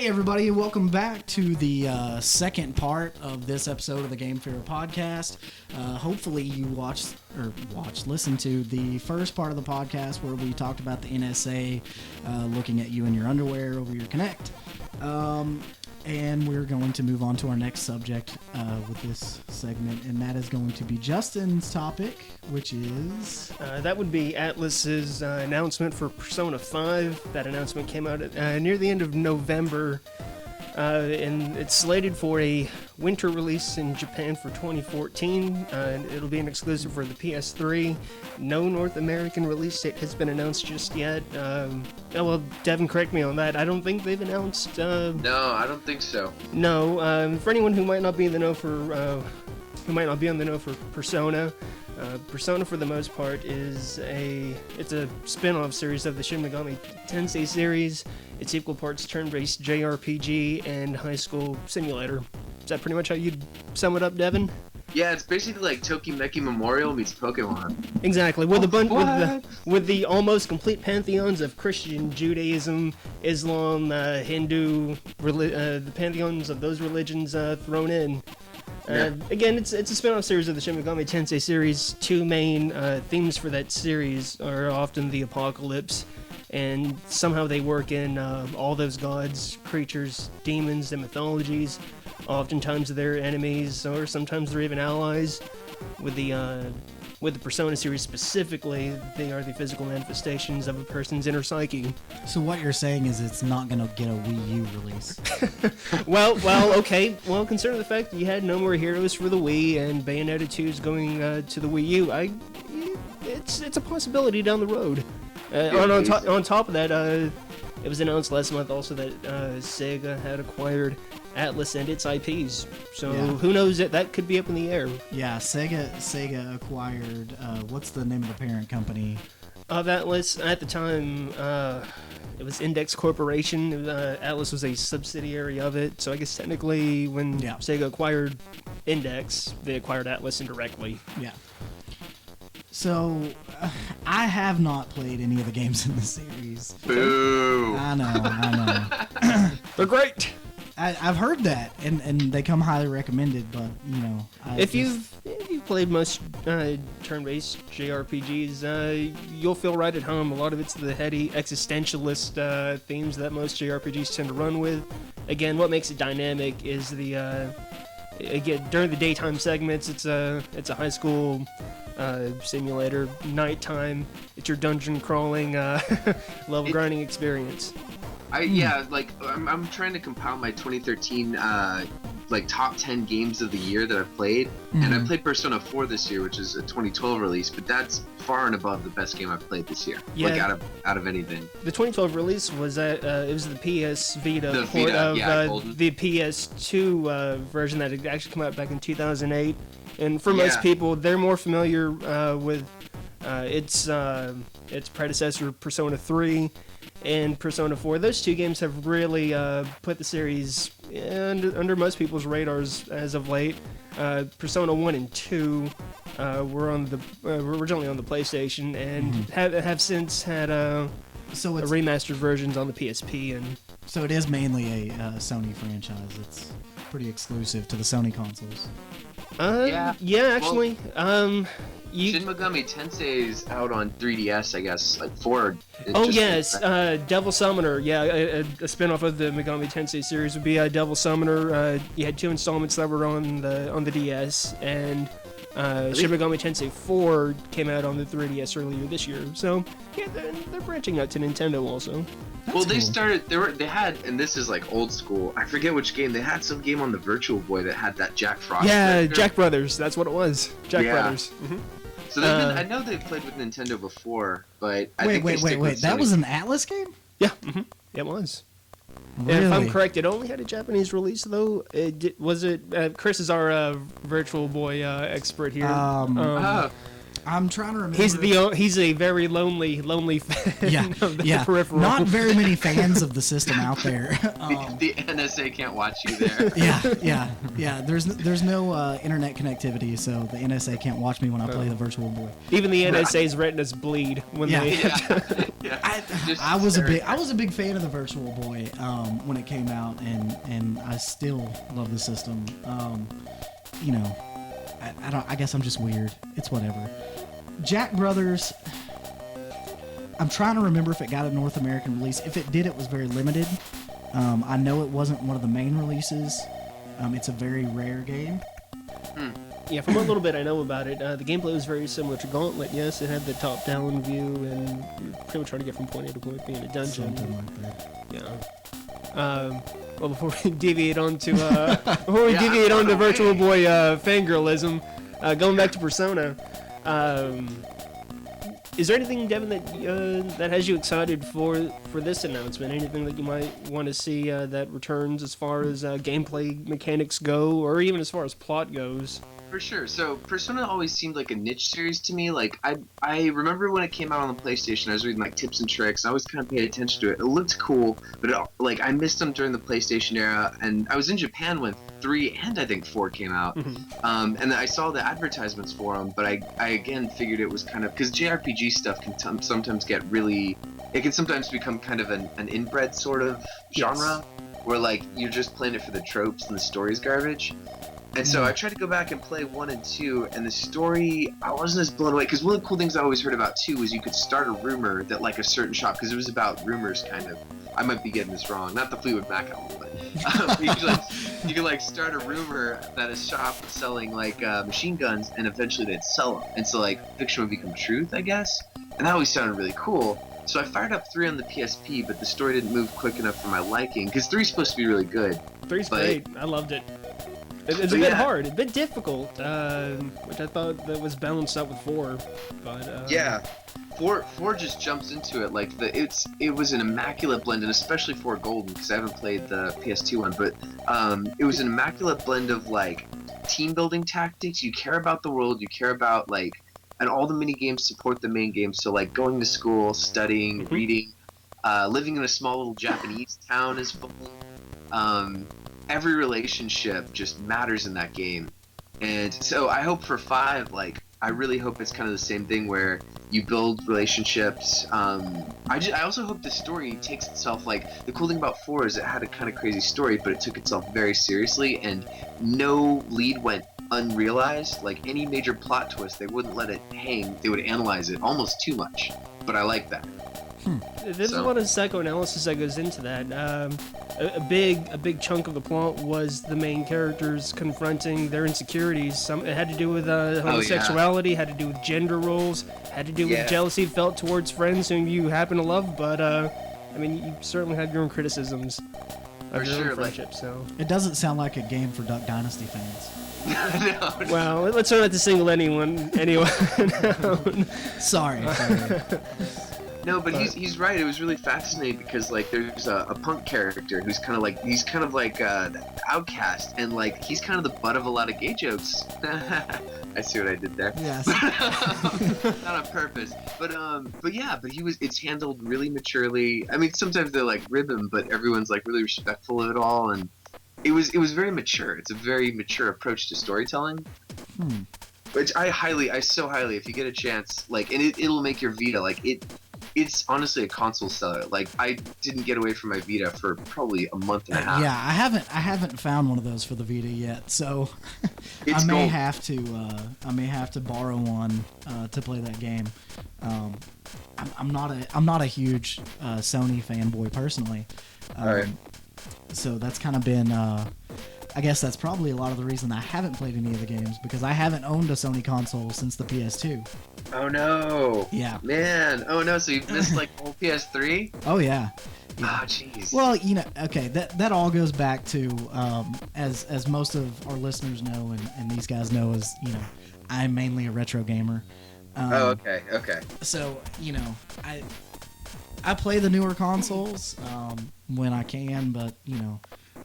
Hey everybody, welcome back to the second part of this episode of the Gamefira podcast. Hopefully you listened to the first part of the podcast where we talked about the NSA looking at you in your underwear over your Kinect. And we're going to move on to our next subject with this segment, and that is going to be Justin's topic, which is... that would be Atlus's announcement for Persona 5. That announcement came out near the end of November, and it's slated for a winter release in Japan for 2014. It'll be an exclusive for the PS3. No North American release date has been announced just yet. Well, Devin, correct me on that. I don't think they've announced... No, I don't think so. No, for anyone who might not be in the know for... Persona, Persona for the most part it's a spin-off series of the Shin Megami Tensei series. It's equal parts turn-based JRPG and high school simulator. Is that pretty much how you'd sum it up, Devin? Yeah, it's basically like Tokimeki Memorial meets Pokemon. Exactly, with with the almost complete pantheons of Christian, Judaism, Islam, Hindu, the pantheons of those religions thrown in. Again, it's a spin-off series of the Shin Megami Tensei series. Two main themes for that series are often the apocalypse, and somehow they work in all those gods, creatures, demons, and mythologies. Oftentimes they're enemies, or sometimes they're even allies. With the Persona series specifically, they are the physical manifestations of a person's inner psyche. So what you're saying is it's not going to get a Wii U release. Well, okay. Well, considering the fact that you had No More Heroes for the Wii and Bayonetta 2 is going to the Wii U, it's a possibility down the road. On top of that, it was announced last month also that Sega had acquired Atlus and its IPs. So Who knows, that could be up in the air. Yeah, Sega acquired, what's the name of the parent company? Of Atlus, at the time, it was Index Corporation. Atlus was a subsidiary of it. So I guess technically when Sega acquired Index, they acquired Atlus indirectly. Yeah. So, I have not played any of the games in the series. Boo! I know. They're great! I've heard that, and they come highly recommended, but, you know... If you've played most turn-based JRPGs, you'll feel right at home. A lot of it's the heady existentialist themes that most JRPGs tend to run with. Again, what makes it dynamic is again, during the daytime segments, it's a high school... simulator. Nighttime, it's your dungeon crawling, level grinding experience. I'm trying to compile my 2013 top 10 games of the year that I've played, and I played Persona 4 this year, which is a 2012 release, but that's far and above the best game I've played this year. Yeah. Out of anything. The 2012 release was it was the PS Vita port of the PS2 version that had actually come out back in 2008. And for most people, they're more familiar with its predecessor, Persona 3 and Persona 4. Those two games have really put the series under most people's radars as of late. Persona 1 and 2 were originally on the PlayStation and have since had remastered versions on the PSP. And so it is mainly a Sony franchise. It's pretty exclusive to the Sony consoles. Actually. Shin Megami Tensei is out on 3DS, I guess, like 4. Devil Summoner. Yeah, a spin-off of the Megami Tensei series would be Devil Summoner. You had 2 installments that were on the DS, and Shin Megami Tensei 4 came out on the 3DS earlier this year. So, yeah, they're branching out to Nintendo also. That's cool. They started. They had, and this is like old school. I forget which game. They had some game on the Virtual Boy that had that Jack Frost. Yeah, character. Jack Brothers. That's what it was. Jack Brothers. Mm-hmm. So I know they've played with Nintendo before, but I think wait. That was an Atlus game? Yeah, it was. Really? And if I'm correct, it only had a Japanese release though. Chris is our Virtual Boy expert here. I'm trying to remember. He's a very lonely fan of the peripheral. Not very many fans of the system out there. The NSA can't watch you there. Yeah. There's no internet connectivity, so the NSA can't watch me when I play the Virtual Boy. Even the NSA's retinas bleed when they. I was a big fan of the Virtual Boy when it came out, and I still love the system. I guess I'm just weird. It's whatever. Jack Brothers, I'm trying to remember if it got a North American release. If it did, it was very limited. I know it wasn't one of the main releases. It's a very rare game. Yeah, from what little bit I know about it, the gameplay was very similar to Gauntlet. Yes, it had the top-down view, and you're pretty much trying to get from point A to point B in a dungeon. Something like that. Yeah. Well, before we deviate on to Virtual Boy fangirlism, going back to Persona, is there anything, Devin, that has you excited for this announcement? Anything that you might want to see that returns as far as gameplay mechanics go, or even as far as plot goes? For sure. So Persona always seemed like a niche series to me. Like I remember when it came out on the PlayStation, I was reading like tips and tricks. I always kind of paid attention to it. It looked cool, but I missed them during the PlayStation era. And I was in Japan when 3 and I think 4 came out. And then I saw the advertisements for them, but I again figured it was kind of because JRPG stuff can sometimes get really. It can sometimes become kind of an inbred sort of genre, where like you're just playing it for the tropes and the story's garbage. And so I tried to go back and play 1 and 2, and the story, I wasn't as blown away. Because one of the cool things I always heard about 2 was you could start a rumor that like a certain shop, because it was about rumors kind of. I might be getting this wrong, not the Fleetwood Mac album, but you could like start a rumor that a shop was selling like machine guns, and eventually they'd sell them. And so like fiction would become truth, I guess. And that always sounded really cool. So I fired up 3 on the PSP, but the story didn't move quick enough for my liking, because 3's supposed to be really good. 3's great. I loved it. It's a bit hard, a bit difficult, which I thought that was balanced out with 4. But yeah, 4 just jumps into it like it was an immaculate blend, and especially 4 Golden because I haven't played the PS2 one, but it was an immaculate blend of like team building tactics. You care about the world, you care about like, and all the mini games support the main game. So like going to school, studying, reading, living in a small little Japanese town is fun. Every relationship just matters in that game. And so I hope for 5, like, I really hope it's kind of the same thing where you build relationships. I also hope the story takes itself, like, the cool thing about 4 is it had a kind of crazy story, but it took itself very seriously, and no lead went unrealized. Like, any major plot twist, they wouldn't let it hang. They would analyze it almost too much. But I like that. There's a lot of psychoanalysis that goes into that. A big chunk of the plot was the main characters confronting their insecurities. It had to do with homosexuality, had to do with gender roles, had to do with jealousy felt towards friends whom you happen to love. But I mean, you certainly had your own criticisms of your own friendship. So it doesn't sound like a game for Duck Dynasty fans. No. Well, let's try not to single anyone out. Sorry. No, but he's right. It was really fascinating because like there's a punk character who's kind of like the outcast, and like he's kind of the butt of a lot of gay jokes. I see what I did there. Yes. Not on purpose, but it's handled really maturely. I mean, sometimes they like rib him, but everyone's like really respectful of it all, and it was very mature. It's a very mature approach to storytelling. Which I so highly, if you get a chance, like, and it'll make your Vita like it. It's honestly a console seller. Like, I didn't get away from my Vita for probably a month and a half. Yeah, I haven't found one of those for the Vita yet, so I may have to borrow one to play that game. I'm not a huge Sony fanboy personally. Right. So that's kind of been I guess that's probably a lot of the reason I haven't played any of the games, because I haven't owned a Sony console since the PS2. Oh no! Yeah. Man, oh no! So you've missed like the whole PS3? Oh yeah. Ah, jeez. Well, okay, that all goes back to as most of our listeners know, and these guys know, is I'm mainly a retro gamer. Okay. So I play the newer consoles when I can, but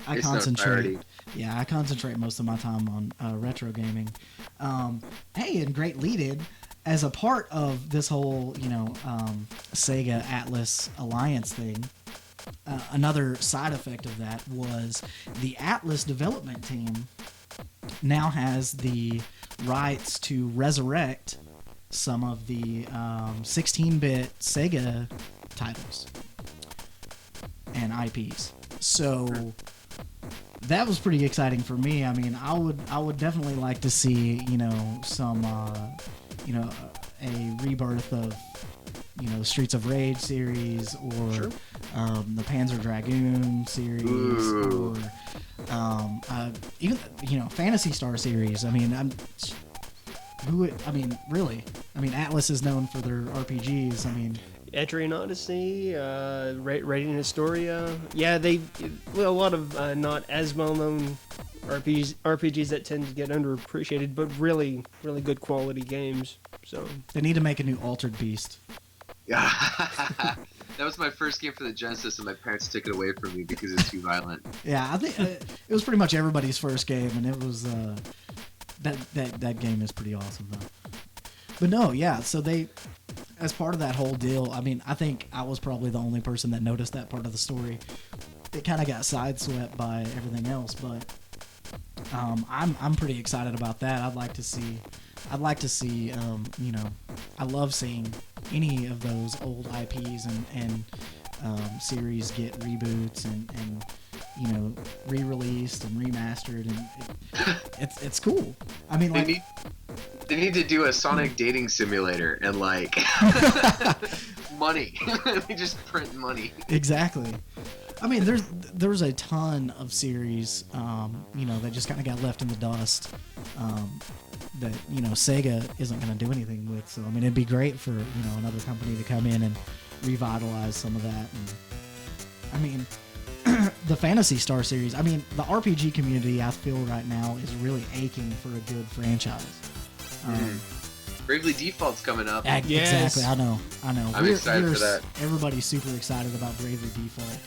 I it's concentrate. Yeah, I concentrate most of my time on retro gaming. Hey, and great lead-in. as a part of this whole, Sega Atlus alliance thing, another side effect of that was the Atlus development team now has the rights to resurrect some of the 16-bit Sega titles and IPs. So that was pretty exciting for me. I mean, I would definitely like to see, some a rebirth of Streets of Rage series, or Sure. The Panzer Dragoon series, Ooh. or even Phantasy Star series. I mean, really? I mean, Atlus is known for their RPGs. I mean, Etrian Odyssey, Radiant Historia. Yeah, a lot of not as well-known RPGs that tend to get underappreciated, but really, really good quality games. So they need to make a new Altered Beast. Yeah. That was my first game for the Genesis, and my parents took it away from me because it's too violent. Yeah, I think it was pretty much everybody's first game, and it was that game is pretty awesome though. But no, yeah. So they, as part of that whole deal, I mean, I think I was probably the only person that noticed that part of the story. It kind of got sideswept by everything else, but I'm pretty excited about that. I'd like to see, I love seeing any of those old IPs and series get reboots and re-released and remastered, and it's cool. I mean, like, they need to do a Sonic dating simulator and like money. They just print money. Exactly. I mean, there's a ton of series, that just kind of got left in the dust, that Sega isn't going to do anything with. So I mean, it'd be great for another company to come in and revitalize some of that. And I mean, the Phantasy Star series. I mean, the RPG community, I feel right now, is really aching for a good franchise. Bravely Default's coming up. Yes. Exactly. I know. I'm excited for that. Everybody's super excited about Bravely Default.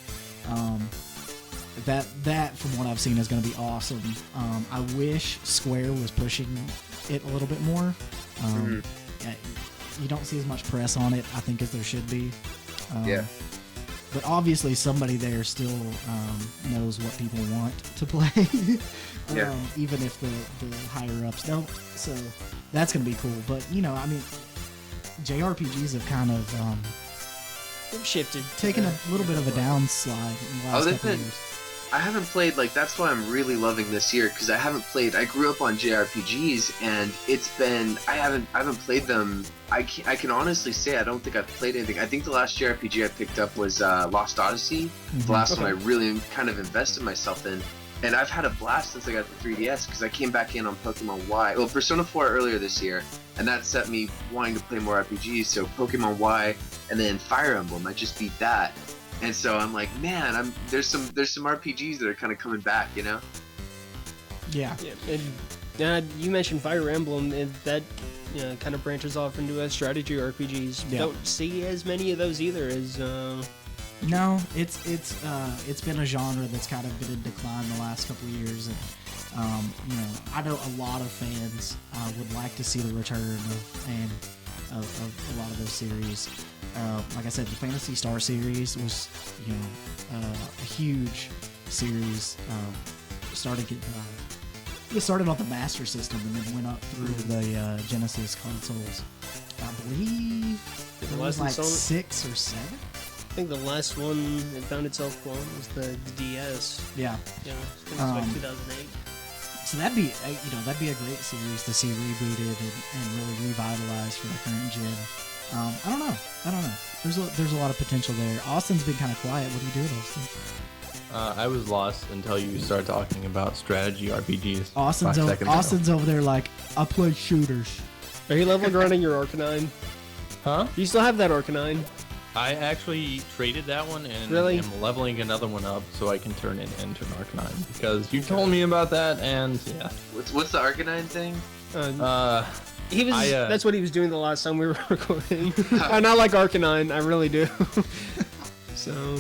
That from what I've seen is going to be awesome. I wish Square was pushing it a little bit more. Yeah, you don't see as much press on it, I think, as there should be. Yeah. But obviously somebody there still knows what people want to play. Yeah. Even if the higher ups don't. So that's going to be cool. But, I mean, JRPGs have kind of shifted, taken a little bit of a downslide in the last couple of years. I haven't played, like, that's why I'm really loving this year, because I grew up on JRPGs, and it's been, I haven't played them. I can honestly say I don't think I've played anything. I think the last JRPG I picked up was Lost Odyssey, the last one I really kind of invested myself in, and I've had a blast since I got the 3DS, because I came back in on Pokemon Y, well, Persona 4 earlier this year, and that set me wanting to play more RPGs, so Pokemon Y, and then Fire Emblem, I just beat that. And so I'm like, man, there's some RPGs that are kind of coming back, Yeah. Yeah, and you mentioned Fire Emblem, and that kind of branches off into strategy RPGs. Yeah. Don't see as many of those either as. No, it's been a genre that's kind of been in decline the last couple of years, and I know a lot of fans would like to see the return of a lot of those series. Like I said, the Phantasy Star series was, a huge series. It started on the Master System and then went up through the Genesis consoles. I believe it was like 6 or 7. I think the last one it found itself on was the DS. Yeah. Yeah, I think it was like 2008. So that'd be a great series to see rebooted and really revitalized for the current gen. I don't know. There's a lot of potential there. Austin's been kind of quiet. What are you doing, Austin? I was lost until you started talking about strategy RPGs. Austin's over there like, I play shooters. Are you level grinding your Arcanine? Huh? Do you still have that Arcanine? I actually traded that one and Really? am leveling another one up so I can turn it into an Arcanine because you told me about that, and yeah. What's the Arcanine thing? He was. That's what he was doing the last time we were recording. And I like Arcanine, I really do. So,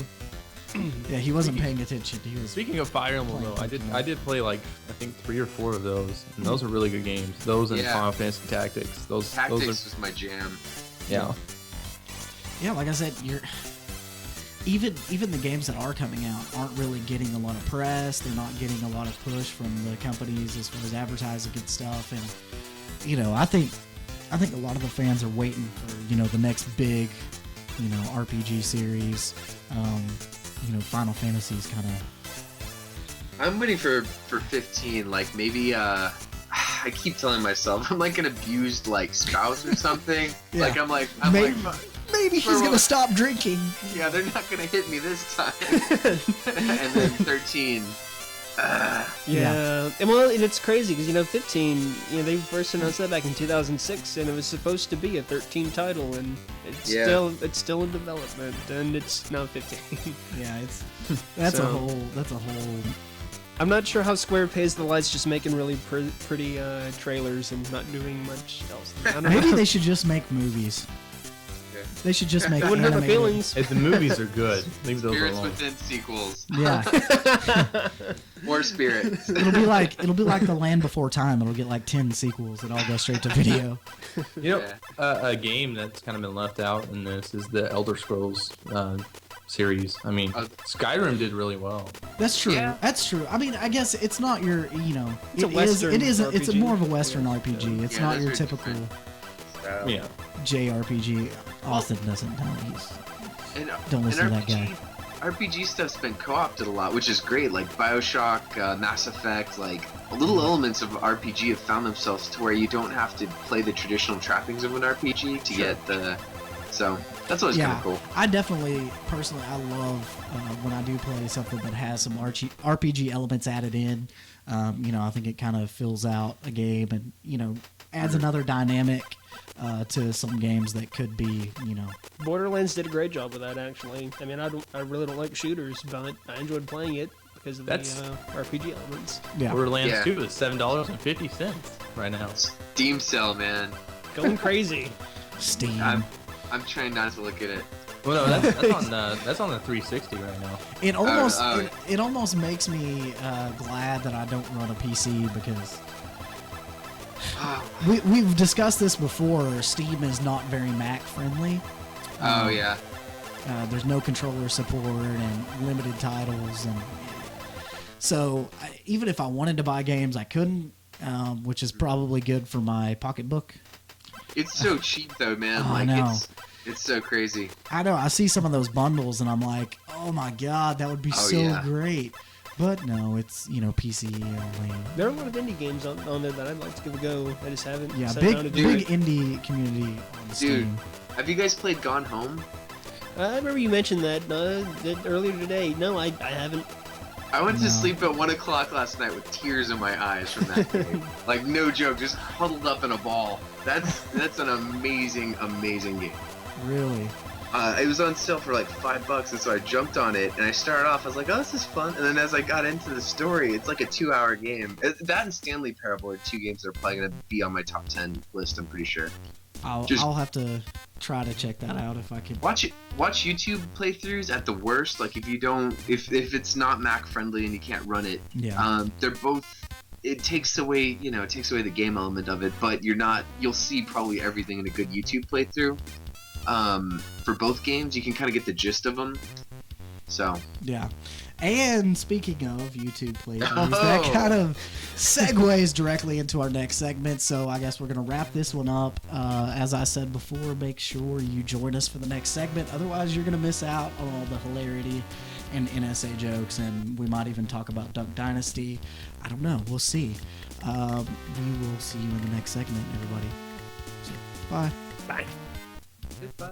Yeah, he wasn't paying attention. He was. Speaking of Fire Emblem, though, I did play like I think 3 or 4 of those, and those are really good games. Those and Yeah. Final Fantasy Tactics. Those Tactics are, was my jam. yeah. Yeah, like I said, you're even the games that are coming out aren't really getting a lot of press. They're not getting a lot of push from the companies as far as advertising and stuff. And you know, I think a lot of the fans are waiting for the next big RPG series. Final Fantasy's kind of. I'm waiting for 15. Like maybe I keep telling myself I'm like an abused like spouse or something. Yeah. Like I'm like Maybe he's gonna stop drinking. Yeah, they're not gonna hit me this time. And then 13. Yeah. And well, and it's crazy because 15. They first announced that back in 2006, and it was supposed to be a 13 title, and it's still in development, and it's now 15. Yeah, that's a whole. I'm not sure how Square pays the lights, just making really pretty trailers and not doing much else. I don't Maybe know. they should just make movies. They should just make. I wouldn't hurt my animated- feelings. If the movies are good, leave those Spirits alone. Within sequels. Yeah, More spirits. it'll be like The Land Before Time. It'll get like 10 sequels that all go straight to video. A game that's kind of been left out in this is the Elder Scrolls series. I mean, Skyrim did really well. That's true. Yeah. That's true. I mean, I guess it's not your It's a Western It's RPG. more of a Western RPG. It's Yeah, not those your are typical So, Yeah. JRPG. Austin doesn't know. And, Don't listen and to that guy. RPG stuff's been co-opted a lot, which is great. Like BioShock, Mass Effect, like little elements of RPG have found themselves to where you don't have to play the traditional trappings of an RPG to get the. So that's always kind Yeah, of cool. I definitely, personally, I love when I do play something that has some RPG elements added in. I think it kind of fills out a game and, adds another dynamic to some games that could be, Borderlands did a great job with that, actually. I mean, I really don't like shooters, but I enjoyed playing it because of the RPG elements. yeah. Borderlands Yeah. 2 is $7.50 right now. Steam sale, man. Going crazy. Steam. I'm trying not to look at it. Well, no, that's on the 360 right now. It almost oh. it almost makes me glad that I don't run a PC because we've discussed this before. Steam is not very Mac friendly. Oh yeah. There's no controller support and limited titles, and so even if I wanted to buy games, I couldn't, which is probably good for my pocketbook. It's so cheap though, man. Oh, I Like know. it's so crazy. I know I see some of those bundles, and I'm like, oh my god, that would be so yeah. great. But no, it's PC only. There are a lot of indie games on there that I'd like to give a go. I just haven't. Yeah, sat big down to do it. indie community on Steam. Have you guys played Gone Home? I remember you mentioned that earlier today. No, I haven't. I went No. to sleep at 1 o'clock last night with tears in my eyes from that game. Like no joke, just huddled up in a ball. That's an amazing game. Really? It was on sale for like $5, and so I jumped on it. And I started off, I was like, "Oh, this is fun." And then as I got into the story, it's like a 2-hour game. That and Stanley Parable are 2 games that are probably gonna be on my top 10 list. I'm pretty sure. I'll have to try to check that out if I can. Watch YouTube playthroughs at the worst. Like if it's not Mac friendly and you can't run it. Yeah. They're both. It takes away the game element of it, but you'll see probably everything in a good YouTube playthrough. For both games, you can kind of get the gist of them. So. Yeah. And speaking of YouTube playthroughs, Oh. that kind of segues directly into our next segment. So I guess we're going to wrap this one up. As I said before, make sure you join us for the next segment. Otherwise, you're going to miss out on all the hilarity and NSA jokes. And we might even talk about Duck Dynasty. I don't know. We'll see. We will see you in the next segment, everybody. So, bye. Bye. Goodbye.